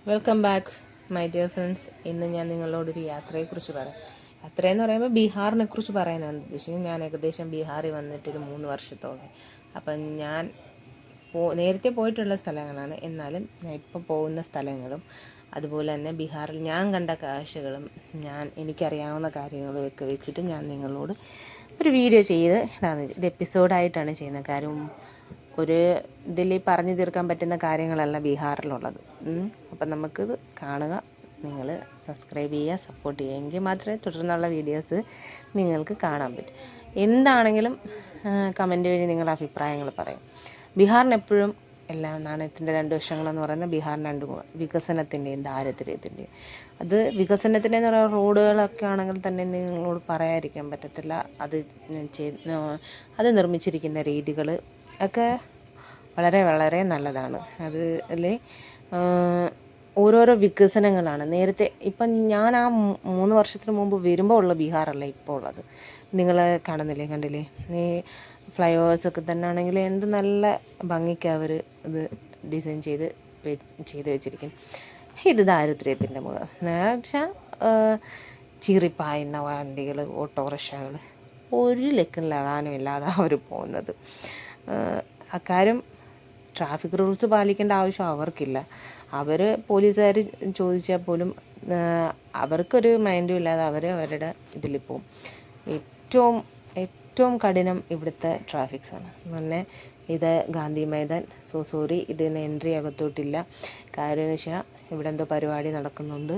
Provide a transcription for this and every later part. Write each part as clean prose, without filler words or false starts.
Welcome back my dear friends. ഇന്ന് ഞാൻ നിങ്ങളോടൊരു യാത്രയെക്കുറിച്ച് പറയാം. യാത്രയെന്ന് പറയുമ്പോൾ ബീഹാറിനെ കുറിച്ച് പറയാനാണ് ഉദ്ദേശിക്കുന്നത്. ഞാൻ ഏകദേശം ബീഹാറിൽ വന്നിട്ടൊരു 3 വർഷത്തോളം. അപ്പം ഞാൻ നേരത്തെ പോയിട്ടുള്ള സ്ഥലങ്ങളാണ്, എന്നാലും ഞാൻ ഇപ്പോൾ പോകുന്ന സ്ഥലങ്ങളും അതുപോലെ തന്നെ ബീഹാറിൽ ഞാൻ കണ്ട കാഴ്ചകളും എനിക്കറിയാവുന്ന കാര്യങ്ങളും ഒക്കെ വെച്ചിട്ട് ഞാൻ നിങ്ങളോട് ഒരു വീഡിയോ ചെയ്ത് ഇത് എപ്പിസോഡായിട്ടാണ് ചെയ്യുന്നത്. കാര്യം ഒരു ഇതിൽ പറഞ്ഞു തീർക്കാൻ പറ്റുന്ന കാര്യങ്ങളല്ല ബീഹാറിലുള്ളത്. അപ്പം നമുക്കിത് കാണുക, നിങ്ങൾ സബ്സ്ക്രൈബ് ചെയ്യുക, സപ്പോർട്ട് ചെയ്യുക, എങ്കിൽ മാത്രമേ തുടർന്നുള്ള വീഡിയോസ് നിങ്ങൾക്ക് കാണാൻ പറ്റും. എന്താണെങ്കിലും കമൻറ്റ് വഴി നിങ്ങളുടെ അഭിപ്രായങ്ങൾ പറയും. ബീഹാറിന് എപ്പോഴും എല്ലാം നാണയത്തിൻ്റെ രണ്ട് വശങ്ങളെന്ന് പറയുന്നത് ബീഹാറിന് രണ്ട് വികസനത്തിൻ്റെയും ദാരിദ്ര്യത്തിൻ്റെയും. അത് വികസനത്തിൻ്റെ എന്ന് പറയുന്ന റോഡുകളൊക്കെ ആണെങ്കിൽ തന്നെ നിങ്ങളോട് പറയാതിരിക്കാൻ പറ്റത്തില്ല. അത് നിർമ്മിച്ചിരിക്കുന്ന രീതികൾ ഒക്കെ വളരെ വളരെ നല്ലതാണ്. അതിൽ ഓരോരോ വികസനങ്ങളാണ്. നേരത്തെ ഇപ്പം ഞാൻ ആ 3 വർഷത്തിന് മുമ്പ് വരുമ്പോൾ ഉള്ള ബീഹാറല്ല ഇപ്പോൾ ഉള്ളത്. നിങ്ങൾ കണ്ടില്ലേ ഈ ഫ്ലൈ ഓവേഴ്സൊക്കെ തന്നെ ആണെങ്കിൽ എന്ത് നല്ല ഭംഗിക്കാണ് അവർ ഇത് ഡിസൈൻ ചെയ്ത് വെച്ചിരിക്കും. ഇത് ദാരിദ്ര്യത്തിൻ്റെ മുഖം എന്നുവെച്ചാൽ ചീറിപ്പായുന്ന വണ്ടികൾ, ഓട്ടോറിക്ഷകൾ ഒരു ലക്കും ലഗാനും ഇല്ലാതെ അവർ പോകുന്നത്. അക്കാര്യം ട്രാഫിക് റൂൾസ് പാലിക്കേണ്ട ആവശ്യം അവർക്കില്ല. പോലീസുകാർ ചോദിച്ചാൽ പോലും അവർക്കൊരു മൈൻഡും ഇല്ലാതെ അവരുടെ ഇതിൽ പോവും. ഏറ്റവും കഠിനം ഇവിടുത്തെ ട്രാഫിക്സാണ്. പിന്നെ ഇത് ഗാന്ധി മൈതാൻ. സോറി, ഇതിന് എൻട്രി അകത്തോട്ടില്ല. കാര്യം എന്ന് വെച്ചാൽ ഇവിടെ എന്തോ പരിപാടി നടക്കുന്നുണ്ട്.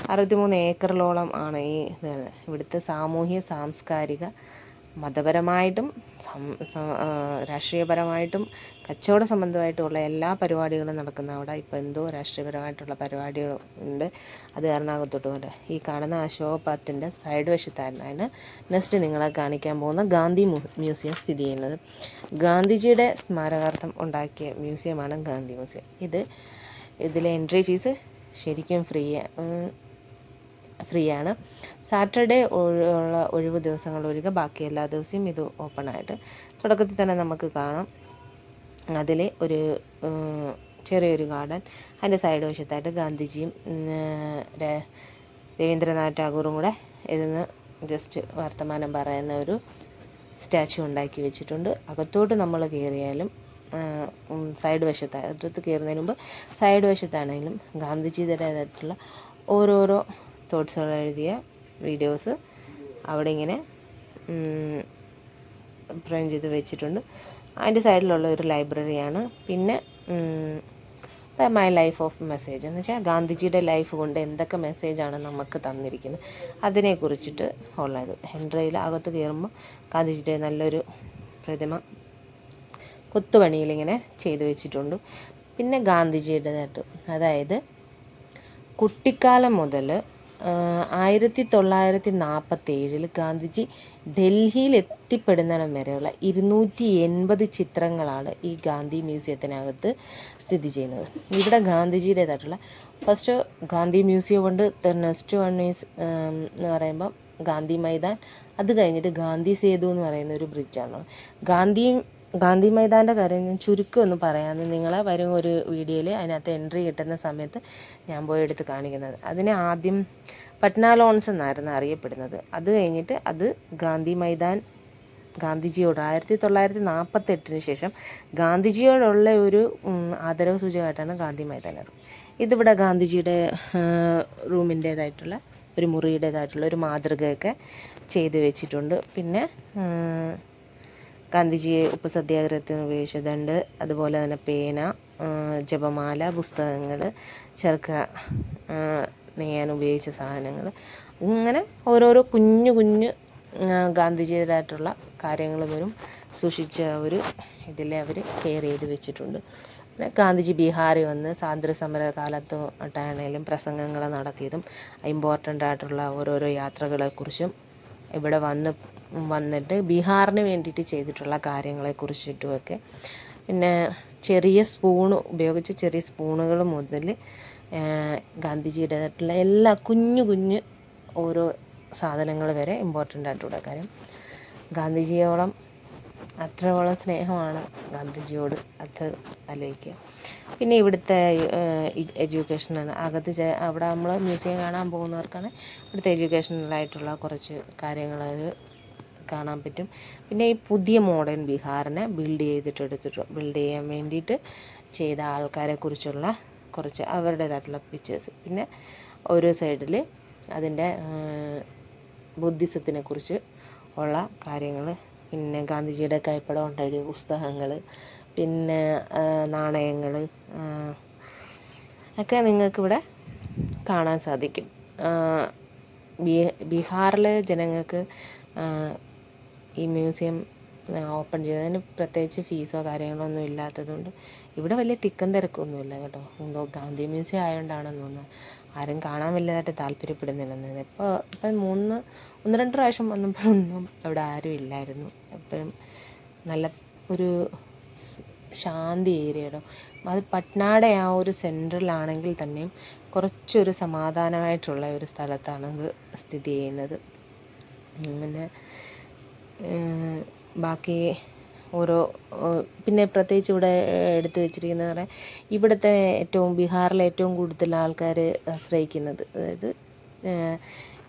63 ഏക്കറിലോളം ആണ് ഈ ഇവിടുത്തെ സാമൂഹ്യ സാംസ്കാരിക മതപരമായിട്ടും രാഷ്ട്രീയപരമായിട്ടും കച്ചവട സംബന്ധമായിട്ടുള്ള എല്ലാ പരിപാടികളും നടക്കുന്ന അവിടെ. ഇപ്പോൾ എന്തോ രാഷ്ട്രീയപരമായിട്ടുള്ള പരിപാടികളുണ്ട്. അത് എറണാകുളത്തോട്ട് കൊണ്ട് ഈ കാണുന്ന അശോക പാർക്കിൻ്റെ സൈഡ് വശത്തായിരുന്നു നെക്സ്റ്റ് നിങ്ങളെ കാണിക്കാൻ പോകുന്ന ഗാന്ധി മ്യൂസിയം സ്ഥിതി ചെയ്യുന്നത്. ഗാന്ധിജിയുടെ സ്മാരകാർത്ഥം ഉണ്ടാക്കിയ മ്യൂസിയമാണ് ഗാന്ധി മ്യൂസിയം. ഇതിലെ എൻട്രി ഫീസ് ശരിക്കും ഫ്രീ ആണ്. സാറ്റർഡേ ഉള്ള ഒഴിവ് ദിവസങ്ങൾ ഒഴികെ ബാക്കി എല്ലാ ദിവസവും ഇത് ഓപ്പണായിട്ട്. തുടക്കത്തിൽ തന്നെ നമുക്ക് കാണാം അതിൽ ഒരു ചെറിയൊരു ഗാർഡൻ. അതിൻ്റെ സൈഡ് വശത്തായിട്ട് ഗാന്ധിജിയും രവീന്ദ്രനാഥ് ടാഗോറും കൂടെ ഇരുന്ന് ജസ്റ്റ് വർത്തമാനം പറയുന്ന ഒരു സ്റ്റാച്ചു ഉണ്ടാക്കി വെച്ചിട്ടുണ്ട്. അകത്തോട്ട് നമ്മൾ കയറിയാലും സൈഡ് വശത്ത് കയറുന്നതിന് മുമ്പ് സൈഡ് വശത്താണെങ്കിലും ഗാന്ധിജിയുടേതായിട്ടുള്ള ഓരോരോ തോട്ട്സുകൾ എഴുതിയ വീഡിയോസ് അവിടെ ഇങ്ങനെ ഫ്രെയിം ചെയ്ത് വെച്ചിട്ടുണ്ട്. അതിൻ്റെ സൈഡിലുള്ള ഒരു ലൈബ്രറിയാണ്. പിന്നെ മൈ ലൈഫ് ഓഫ് മെസ്സേജ് എന്ന് വെച്ചാൽ ഗാന്ധിജിയുടെ ലൈഫ് കൊണ്ട് എന്തൊക്കെ മെസ്സേജാണ് നമുക്ക് തന്നിരിക്കുന്നത് അതിനെക്കുറിച്ചിട്ട് ഉള്ളത്. എൻട്രിയിൽ അകത്ത് കയറുമ്പോൾ ഗാന്ധിജിയുടെ നല്ലൊരു പ്രതിമ കൊത്തുപണിയിലിങ്ങനെ ചെയ്തു വെച്ചിട്ടുണ്ട്. പിന്നെ ഗാന്ധിജിയുടേതായിട്ട്, അതായത് കുട്ടിക്കാലം മുതൽ 1947 ഗാന്ധിജി ഡൽഹിയിൽ എത്തിപ്പെടുന്നിടം വരെയുള്ള 280 ചിത്രങ്ങളാണ് ഈ ഗാന്ധി മ്യൂസിയത്തിനകത്ത് സ്ഥിതി ചെയ്യുന്നത്. ഇവിടെ ഗാന്ധിജിയുടേതായിട്ടുള്ള ഫസ്റ്റ് ഗാന്ധി മ്യൂസിയം ഉണ്ട്. നെക്സ്റ്റ് വൺ ഈസ് എന്ന് പറയുമ്പം ഗാന്ധി മൈതാൻ. അത് കഴിഞ്ഞിട്ട് ഗാന്ധി സേതു എന്ന് പറയുന്ന ഒരു ബ്രിഡ്ജാണ്. ഗാന്ധി മൈതാൻ്റെ കാര്യം ഞാൻ ചുരുക്കം ഒന്ന് പറയാമെന്ന് നിങ്ങളെ വരും ഒരു വീഡിയോയിൽ അതിനകത്ത് എൻട്രി കിട്ടുന്ന സമയത്ത് ഞാൻ പോയി എടുത്ത് കാണിക്കുന്നത്. അതിനെ ആദ്യം പട്ന ലോൺസ് എന്നായിരുന്നു അറിയപ്പെടുന്നത്. അത് കഴിഞ്ഞിട്ട് അത് ഗാന്ധി മൈതാൻ. ഗാന്ധിജിയോട് 1948 ശേഷം ഗാന്ധിജിയോടുള്ള ഒരു ആദരവ് സൂചകമായിട്ടാണ് ഗാന്ധി മൈതാൻ. ഇതിവിടെ ഗാന്ധിജിയുടെ റൂമിൻ്റേതായിട്ടുള്ള ഒരു മുറിയുടേതായിട്ടുള്ള ഒരു മാതൃകയൊക്കെ ചെയ്ത് വെച്ചിട്ടുണ്ട്. പിന്നെ ഗാന്ധിജിയെ ഉപ്പ് സത്യാഗ്രഹത്തിന് ഉപയോഗിച്ചതുണ്ട്. അതുപോലെ തന്നെ പേന, ജപമാല, പുസ്തകങ്ങൾ, ചെറുക്ക നെയ്യാൻ ഉപയോഗിച്ച സാധനങ്ങൾ, ഇങ്ങനെ ഓരോരോ കുഞ്ഞു ഗാന്ധിജിയുടേതായിട്ടുള്ള കാര്യങ്ങൾ വരും സൂക്ഷിച്ച ഒരു ഇതിൽ അവർ കെയർ ചെയ്ത് വെച്ചിട്ടുണ്ട്. പിന്നെ ഗാന്ധിജി ബീഹാറിൽ വന്ന് സ്വാതന്ത്ര്യ സമര കാലത്താണെങ്കിലും പ്രസംഗങ്ങൾ നടത്തിയതും ഇമ്പോർട്ടൻ്റ് ആയിട്ടുള്ള ഓരോരോ യാത്രകളെക്കുറിച്ചും ഇവിടെ വന്നിട്ട് ബീഹാറിന് വേണ്ടിയിട്ട് ചെയ്തിട്ടുള്ള കാര്യങ്ങളെക്കുറിച്ചിട്ടുമൊക്കെ. പിന്നെ ചെറിയ സ്പൂണുകൾ മുതൽ ഗാന്ധിജിയുടേതായിട്ടുള്ള എല്ലാ കുഞ്ഞു ഓരോ സാധനങ്ങൾ വരെ ഇമ്പോർട്ടൻ്റ് ആയിട്ടുള്ള കാര്യം. ഗാന്ധിജിയോളം അത്രയോളം സ്നേഹമാണ് ഗാന്ധിജിയോട്, അത് ആലോചിക്കുക. പിന്നെ ഇവിടുത്തെ എഡ്യൂക്കേഷനാണ് അവിടെ നമ്മൾ മ്യൂസിയം കാണാൻ പോകുന്നവർക്കാണ് ഇവിടുത്തെ എഡ്യൂക്കേഷണലായിട്ടുള്ള കുറച്ച് കാര്യങ്ങൾ കാണാൻ പറ്റും. പിന്നെ ഈ പുതിയ മോഡേൺ ബീഹാറിനെ ബിൽഡ് ചെയ്യാൻ വേണ്ടിയിട്ട് ചെയ്ത ആൾക്കാരെക്കുറിച്ചുള്ള കുറച്ച് അവരുടേതായിട്ടുള്ള പിക്ചേഴ്സ്. പിന്നെ ഓരോ സൈഡിൽ അതിൻ്റെ ബുദ്ധിസത്തിനെ കുറിച്ച് ഉള്ള കാര്യങ്ങൾ, പിന്നെ ഗാന്ധിജിയുടെ കൈപ്പടം ഉണ്ടായ പുസ്തകങ്ങൾ, പിന്നെ നാണയങ്ങൾ ഒക്കെ നിങ്ങൾക്കിവിടെ കാണാൻ സാധിക്കും. ബീഹാറിലെ ജനങ്ങൾക്ക് ഈ മ്യൂസിയം ഓപ്പൺ ചെയ്തതിന് പ്രത്യേകിച്ച് ഫീസോ കാര്യങ്ങളോ ഒന്നും ഇല്ലാത്തതുകൊണ്ട് ഇവിടെ വലിയ തിക്കും തിരക്കൊന്നുമില്ല കേട്ടോ. എന്തോ ഗാന്ധി മ്യൂസിയം ആയതുകൊണ്ടാണെന്ന് തോന്നുന്നു ആരും കാണാൻ വലുതായിട്ട് താല്പര്യപ്പെടുന്നില്ലെന്ന്. ഇപ്പം ഒന്ന് രണ്ട് പ്രാവശ്യം വന്നപ്പോഴൊന്നും അവിടെ ആരും ഇല്ലായിരുന്നു. എപ്പോഴും നല്ല ഒരു ശാന്തി ഏരിയയുടെ, അത് പട്നയുടെ ആ ഒരു സെൻട്രലാണെങ്കിൽ തന്നെയും കുറച്ചൊരു സമാധാനമായിട്ടുള്ള ഒരു സ്ഥലത്താണ് ഇത് സ്ഥിതി ചെയ്യുന്നത്. പിന്നെ ബാക്കി പിന്നെ പ്രത്യേകിച്ച് ഇവിടെ എടുത്തു വെച്ചിരിക്കുന്നത് പറഞ്ഞാൽ ഇവിടുത്തെ ബീഹാറിലെ ഏറ്റവും കൂടുതൽ ആൾക്കാർ ആശ്രയിക്കുന്നത്, അതായത്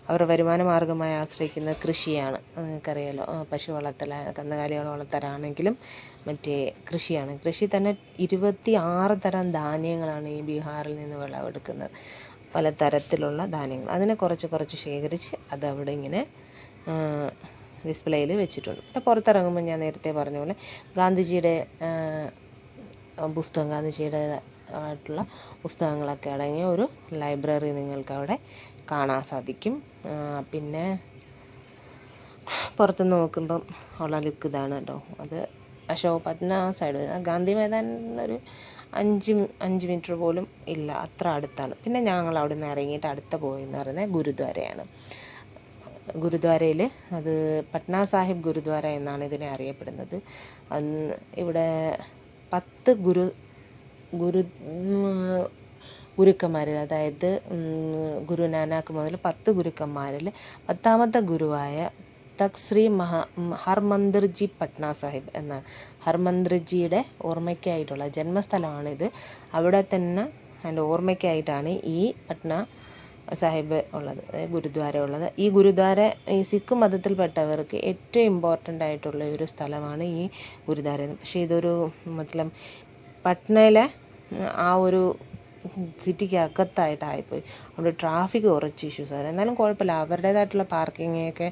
അവരുടെ വരുമാന മാർഗമായി ആശ്രയിക്കുന്നത് കൃഷിയാണ്. നിങ്ങൾക്കറിയാലോ, പശു വളർത്തൽ, കന്നുകാലികൾ വളർത്തലാണെങ്കിലും മറ്റേ കൃഷിയാണ്. കൃഷി തന്നെ 26 തരം ധാന്യങ്ങളാണ് ഈ ബീഹാറിൽ നിന്ന് വിളവെടുക്കുന്നത്. പല തരത്തിലുള്ള ധാന്യങ്ങൾ, അതിനെ കുറച്ച് ശേഖരിച്ച് അതവിടെ ഇങ്ങനെ ഡിസ്പ്ലേയിൽ വെച്ചിട്ടുണ്ട്. പിന്നെ പുറത്തിറങ്ങുമ്പോൾ ഞാൻ നേരത്തെ പറഞ്ഞ പോലെ ഗാന്ധിജിയുടെ ആയിട്ടുള്ള പുസ്തകങ്ങളൊക്കെ അടങ്ങിയ ഒരു ലൈബ്രറി നിങ്ങൾക്ക് അവിടെ കാണാൻ സാധിക്കും. പിന്നെ പുറത്തുനിന്ന് നോക്കുമ്പം ഉള്ള ലുക്ക് ഇതാണ് കേട്ടോ. അത് അശോക് പട്ന സൈഡ്, ഗാന്ധി മൈതാനിൽ ഒരു 5 മീറ്റർ പോലും ഇല്ല, അത്ര അടുത്താണ്. പിന്നെ ഞങ്ങൾ അവിടെ നിന്ന് ഇറങ്ങിയിട്ട് അടുത്ത പോയെന്ന് പറയുന്നത് ഗുരുദ്വാരയാണ്. ഗുരുദ്വാരയിൽ അത് പട്ന സാഹിബ് ഗുരുദ്വാര എന്നാണ് ഇതിനെ അറിയപ്പെടുന്നത്. ഇവിടെ 10 ഗുരുക്കന്മാർ, അതായത് ഗുരു നാനാക്ക് മുതൽ 10 ഗുരുക്കന്മാരിൽ 10ാമത്തെ ഗുരുവായ തഖ് ഹർമന്ദിർജി പട്ന സാഹിബ് എന്ന ഹർമന്ദിർജിയുടെ ഓർമ്മയ്ക്കായിട്ടുള്ള ജന്മസ്ഥലമാണിത്. അവിടെ തന്നെ അതിൻ്റെ ഓർമ്മയ്ക്കായിട്ടാണ് ഈ പട്ന സാഹിബ് ഉള്ളത്, ഗുരുദ്വാര ഉള്ളത്. ഈ ഗുരുദ്വാര ഈ സിഖ് മതത്തിൽപ്പെട്ടവർക്ക് ഏറ്റവും ഇമ്പോർട്ടൻ്റ് ആയിട്ടുള്ള ഒരു സ്ഥലമാണ് ഈ ഗുരുദ്വാര. പക്ഷേ ഇതൊരു പട്നയിലെ ആ ഒരു സിറ്റിക്ക് അകത്തായിട്ടായിപ്പോയി. അവിടെ ട്രാഫിക് കുറച്ച് ഇഷ്യൂസ് ആണ്. എന്നാലും കുഴപ്പമില്ല, അവരുടേതായിട്ടുള്ള പാർക്കിങ്ങൊക്കെ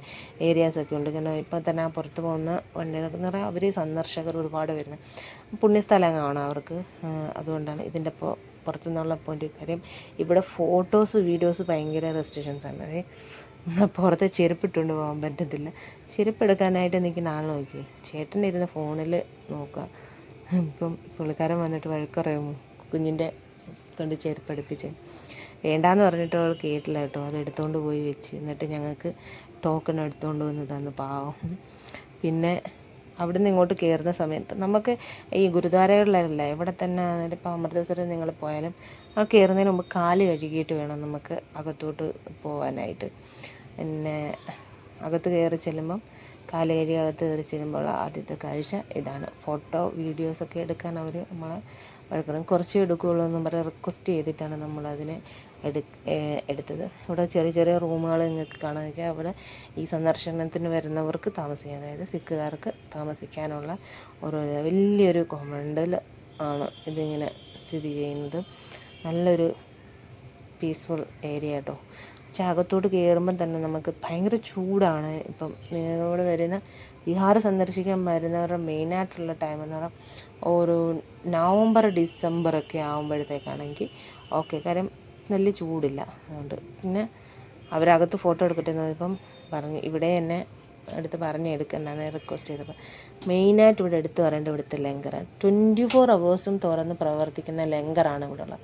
ഏരിയാസൊക്കെ ഉണ്ട്. കാരണം ഇപ്പോൾ തന്നെ ആ പുറത്ത് പോകുന്ന വണ്ടികൾക്ക് എന്ന് പറഞ്ഞാൽ അവർ സന്ദർശകർ ഒരുപാട് വരുന്നത് പുണ്യസ്ഥലങ്ങളാണ് അവർക്ക്. അതുകൊണ്ടാണ് ഇതിൻ്റെ പുറത്തുനിന്നുള്ള പോയിൻ്റ്. കാര്യം ഇവിടെ ഫോട്ടോസ് വീഡിയോസ് ഭയങ്കര റെസ്ട്രിക്ഷൻസ് ആണ്. പുറത്തെ ചെരുപ്പിട്ടുകൊണ്ട് പോകാൻ പറ്റത്തില്ല. ചെരുപ്പ് എടുക്കാനായിട്ട് നിൽക്കുന്ന ആൾ നോക്കി ചേട്ടനിരുന്ന് ഫോണിൽ നോക്കുക. ഇപ്പം പുള്ളിക്കാരൻ വന്നിട്ട് വഴക്കുറയും, കുഞ്ഞിൻ്റെ കൊണ്ട് ചെരുപ്പ് എടുപ്പിച്ച് വേണ്ടാന്ന് പറഞ്ഞിട്ട് അവൾ കേട്ടില്ല കേട്ടോ. അത് എടുത്തുകൊണ്ട് പോയി വെച്ച്, എന്നിട്ട് ഞങ്ങൾക്ക് ടോക്കൺ എടുത്തുകൊണ്ട് വന്ന് തന്നു, പാവം. പിന്നെ അവിടെ നിന്ന് ഇങ്ങോട്ട് കയറുന്ന സമയത്ത് നമുക്ക് ഈ ഗുരുദ്വാരകളിലല്ല, ഇവിടെ തന്നെ ഇപ്പോൾ അമൃതസറിൽ നിങ്ങൾ പോയാലും ആ കയറുന്നതിന് മുമ്പ് കാല് കഴുകിയിട്ട് വേണം നമുക്ക് അകത്തോട്ട് പോകാനായിട്ട്. പിന്നെ അകത്ത് കയറി ചെല്ലുമ്പം കാല് കഴുകി അകത്ത് കയറി ചെല്ലുമ്പോൾ ആദ്യത്തെ കാഴ്ച ഇതാണ്. ഫോട്ടോ വീഡിയോസൊക്കെ എടുക്കാൻ അവർ നമ്മളെ വഴക്കണം, കുറച്ചേ എടുക്കുകയുള്ളൂ എന്നും പറഞ്ഞ് റിക്വസ്റ്റ് ചെയ്തിട്ടാണ് നമ്മളതിനെ എടുത്തത്. ഇവിടെ ചെറിയ റൂമുകൾ നിങ്ങൾക്ക് കാണാൻ വയ്ക്കുക. അവിടെ ഈ സന്ദർശനത്തിന് വരുന്നവർക്ക് താമസിക്കാൻ, അതായത് സിഖുകാർക്ക് താമസിക്കാനുള്ള വലിയൊരു കോമ്പൗണ്ടിൽ ആണ് ഇതിങ്ങനെ സ്ഥിതി ചെയ്യുന്നത്. നല്ലൊരു പീസ്ഫുൾ ഏരിയ കേട്ടോ. പക്ഷേ അകത്തോട്ട് കയറുമ്പം തന്നെ നമുക്ക് ഭയങ്കര ചൂടാണ്. ഇപ്പം നിങ്ങളോട് വരുന്ന ബീഹാർ സന്ദർശിക്കാൻ വരുന്നവരുടെ മെയിനായിട്ടുള്ള ടൈം എന്ന് പറഞ്ഞാൽ ഒരു നവംബർ ഡിസംബറൊക്കെ ആകുമ്പോഴത്തേക്കാണെങ്കിൽ ഓക്കെ, കാര്യം വലിയ ചൂടില്ല. അതുകൊണ്ട് പിന്നെ അവരകത്ത് ഫോട്ടോ എടുക്കട്ടെ എന്ന് ഇപ്പം ഇവിടെ എന്നെ എടുക്കണ്ടെന്ന് റിക്വസ്റ്റ് ചെയ്തപ്പോൾ മെയിനായിട്ട് ഇവിടെ എടുത്ത് പറയേണ്ടത് ഇവിടുത്തെ ലങ്കറാണ്. 24 hours തുറന്ന് പ്രവർത്തിക്കുന്ന ലങ്കറാണ് ഇവിടെ ഉള്ളത്.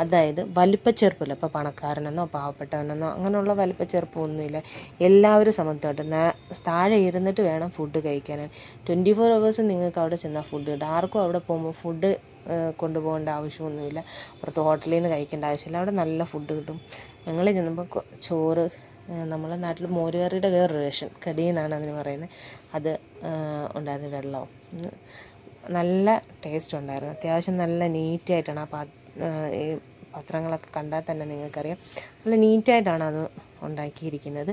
അതായത് വലിപ്പച്ചെറുപ്പില്ല. ഇപ്പോൾ പണക്കാരനെന്നോ പാവപ്പെട്ടവനെന്നോ അങ്ങനെയുള്ള വലിപ്പച്ചെറുപ്പമൊന്നുമില്ല. എല്ലാവരും സമത്വമായിട്ട് താഴെ ഇരുന്നിട്ട് വേണം ഫുഡ് കഴിക്കാനായിട്ട്. 24 hours നിങ്ങൾക്ക് അവിടെ ചെന്നാൽ ഫുഡ് കിട്ടും. ആർക്കും അവിടെ പോകുമ്പോൾ ഫുഡ് കൊണ്ടുപോകേണ്ട ആവശ്യമൊന്നുമില്ല, പുറത്ത് ഹോട്ടലിൽ നിന്ന് കഴിക്കേണ്ട ആവശ്യമില്ല. അവിടെ നല്ല ഫുഡ് കിട്ടും. ഞങ്ങൾ ചെന്നപ്പോൾ ചോറ്, നമ്മളെ നാട്ടിൽ മോരുകറിയുടെ വേറൊരു വേഷം, കടി എന്നാണ് അതിന് പറയുന്നത്, അത് ഉണ്ടായിരുന്നു വെള്ളവും. നല്ല ടേസ്റ്റ് ഉണ്ടായിരുന്നു. അത്യാവശ്യം നല്ല നീറ്റായിട്ടാണ് ഈ പത്രങ്ങളൊക്കെ കണ്ടാൽ തന്നെ നിങ്ങൾക്കറിയാം, നല്ല നീറ്റായിട്ടാണ് അത് ഉണ്ടാക്കിയിരിക്കുന്നത്.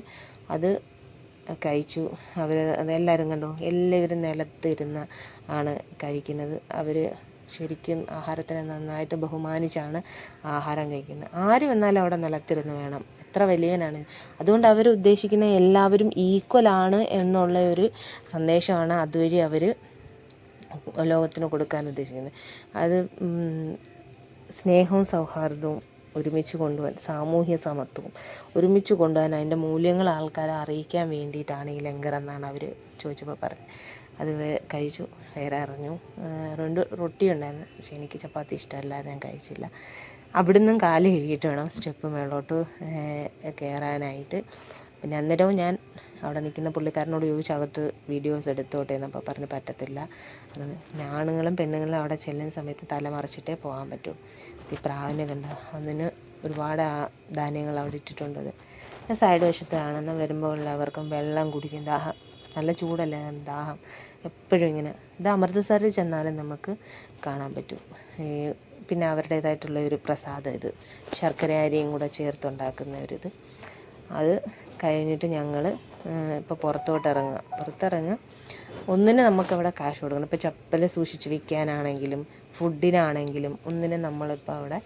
അത് കഴിച്ചു. അതെല്ലാവരും കണ്ടു, എല്ലാവരും നിലത്തിരുന്ന് ആണ് കഴിക്കുന്നത്. അവർ ശരിക്കും ആഹാരത്തിനെ നന്നായിട്ട് ബഹുമാനിച്ചാണ് ആഹാരം കഴിക്കുന്നത്. ആര് വന്നാലും അവിടെ നിലത്തിരുന്ന് വേണം, എത്ര വലിയവനാണ്. അതുകൊണ്ട് അവർ ഉദ്ദേശിക്കുന്ന എല്ലാവരും ഈക്വലാണ് എന്നുള്ള ഒരു സന്ദേശമാണ് അതുവഴി അവർ ലോകത്തിന് കൊടുക്കാൻ ഉദ്ദേശിക്കുന്നത്. അത് സ്നേഹവും സൗഹാർദ്ദവും ഒരുമിച്ച് കൊണ്ടുപോകാൻ, സാമൂഹ്യ സമത്വവും ഒരുമിച്ച് കൊണ്ടുപോകാൻ, അതിൻ്റെ മൂല്യങ്ങൾ ആൾക്കാരെ അറിയിക്കാൻ വേണ്ടിയിട്ടാണ് ഈ ലംഗർ എന്നാണ് അവർ ചോദിച്ചപ്പോൾ പറഞ്ഞത്. അത് കഴിച്ചു, വേറെ അറിഞ്ഞു. 2 റൊട്ടി ഉണ്ടായിരുന്നു, പക്ഷേ എനിക്ക് ചപ്പാത്തി ഇഷ്ടമല്ലാതെ ഞാൻ കഴിച്ചില്ല. അവിടുന്ന് കാല് കഴുകിയിട്ട് വേണം സ്റ്റെപ്പ് മേളോട്ട് കയറാനായിട്ട്. പിന്നെ അന്നേരവും ഞാൻ അവിടെ നിൽക്കുന്ന പുള്ളിക്കാരനോട് ചോദിച്ചു അകത്ത് വീഡിയോസ് എടുത്തോട്ടെ എന്നപ്പോൾ പറഞ്ഞ് പറ്റത്തില്ല. ആണുങ്ങളും പെണ്ണുങ്ങളും അവിടെ ചെല്ലുന്ന സമയത്ത് തല മറച്ചിട്ടേ പോകാൻ പറ്റൂ. ഈ പ്രാവിനെ കണ്ട, അതിന് ഒരുപാട് ധാന്യങ്ങൾ അവിടെ ഇട്ടിട്ടുണ്ടത്. സൈഡ് വശത്ത് കാണുന്ന വരുമ്പോൾ എല്ലാവർക്കും വെള്ളം കുടിക്കും, ദാഹം, നല്ല ചൂടല്ലേ, ദാഹം എപ്പോഴും ഇങ്ങനെ. ഇത് അമൃത്സറിൽ ചെന്നാലും നമുക്ക് കാണാൻ പറ്റും. പിന്നെ അവരുടേതായിട്ടുള്ള ഒരു പ്രസാദം, ഇത് ശർക്കര അരിയും കൂടെ ചേർത്തുണ്ടാക്കുന്ന ഒരിത്. അത് കഴിഞ്ഞിട്ട് ഞങ്ങൾ ഇപ്പോൾ പുറത്തിറങ്ങുക. ഒന്നിന് നമുക്കവിടെ കാശ് കൊടുക്കണം. ഇപ്പോൾ ചപ്പൽ സൂക്ഷിച്ച് വിൽക്കാനാണെങ്കിലും ഫുഡിനാണെങ്കിലും ഒന്നിനും നമ്മളിപ്പോൾ അവിടെ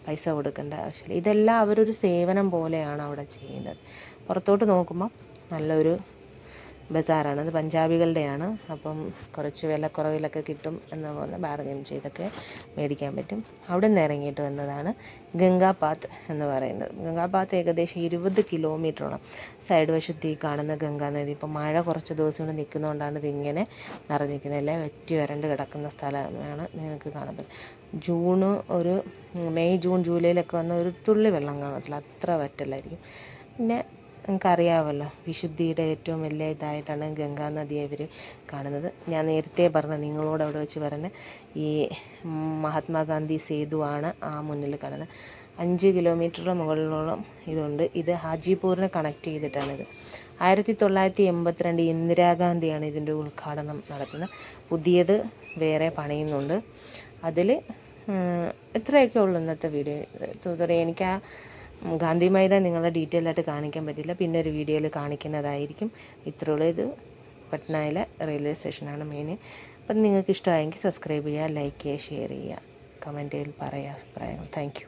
പൈസ കൊടുക്കേണ്ട ആവശ്യമില്ല. ഇതെല്ലാം അവരൊരു സേവനം പോലെയാണ് അവിടെ ചെയ്യുന്നത്. പുറത്തോട്ട് നോക്കുമ്പോൾ നല്ലൊരു ബസാറാണ്. അത് പഞ്ചാബികളുടെയാണ്. അപ്പം കുറച്ച് വിലക്കുറവിലൊക്കെ കിട്ടും എന്ന പോലെ ബാർഗൈൻ ചെയ്തൊക്കെ മേടിക്കാൻ പറ്റും. അവിടെ നിന്ന് ഇറങ്ങിയിട്ട് വന്നതാണ് ഗംഗാപാത്ത് എന്ന് പറയുന്നത്. ഗംഗാപാത്ത് ഏകദേശം 20 കിലോമീറ്ററോളം. സൈഡ് വശത്ത് ഈ കാണുന്ന ഗംഗാ നദി, ഇപ്പം മഴ കുറച്ച് ദിവസം കൊണ്ട് നിൽക്കുന്നതുകൊണ്ടാണ് ഇതിങ്ങനെ നിറഞ്ഞിരിക്കുന്നത്. എല്ലാം വറ്റി വരണ്ട് കിടക്കുന്ന സ്ഥലമാണ് നിങ്ങൾക്ക് കാണാൻ പറ്റും. ഒരു മെയ് ജൂൺ ജൂലൈയിലൊക്കെ വന്ന ഒരു തുള്ളി വെള്ളം കാണത്തില്ല, അത്ര വറ്റലായിരിക്കും. പിന്നെ നിങ്ങൾക്കറിയാമല്ലോ, വിശുദ്ധിയുടെ ഏറ്റവും വലിയ ഇതായിട്ടാണ് ഗംഗാ നദിയെ ഇവർ കാണുന്നത്. ഞാൻ നേരത്തെ പറഞ്ഞ, നിങ്ങളോട് അവിടെ വെച്ച് പറഞ്ഞ ഈ മഹാത്മാഗാന്ധി സേതുവാണ് ആ മുന്നിൽ കാണുന്നത്. 5 കിലോമീറ്ററിന് മുകളിലോളം ഇതുണ്ട്. ഇത് ഹാജിപൂരിനെ കണക്ട് ചെയ്തിട്ടാണിത്. 1982 ഇന്ദിരാഗാന്ധിയാണ് ഇതിൻ്റെ ഉദ്ഘാടനം നടത്തുന്നത്. പുതിയത് വേറെ പണിയുന്നുണ്ട്. അതിൽ ഇത്രയൊക്കെ ഉള്ളൂ ഇന്നത്തെ വീഡിയോ. സോറി, എനിക്ക് ഗാന്ധി മൈതാൻ നിങ്ങളെ ഡീറ്റെയിൽ ആയിട്ട് കാണിക്കാൻ പറ്റില്ല, പിന്നെ ഒരു വീഡിയോയിൽ കാണിക്കുന്നതായിരിക്കും. ഇത്രയുള്ളൂ. ഇത് പട്നയിലെ റെയിൽവേ സ്റ്റേഷനാണ് മെയിൻ. അപ്പം നിങ്ങൾക്ക് ഇഷ്ടമായെങ്കിൽ സബ്സ്ക്രൈബ് ചെയ്യുക, ലൈക്ക് ചെയ്യുക, ഷെയർ ചെയ്യുക, കമൻറ്റിൽ പറയുക അഭിപ്രായങ്ങൾ. Thank you.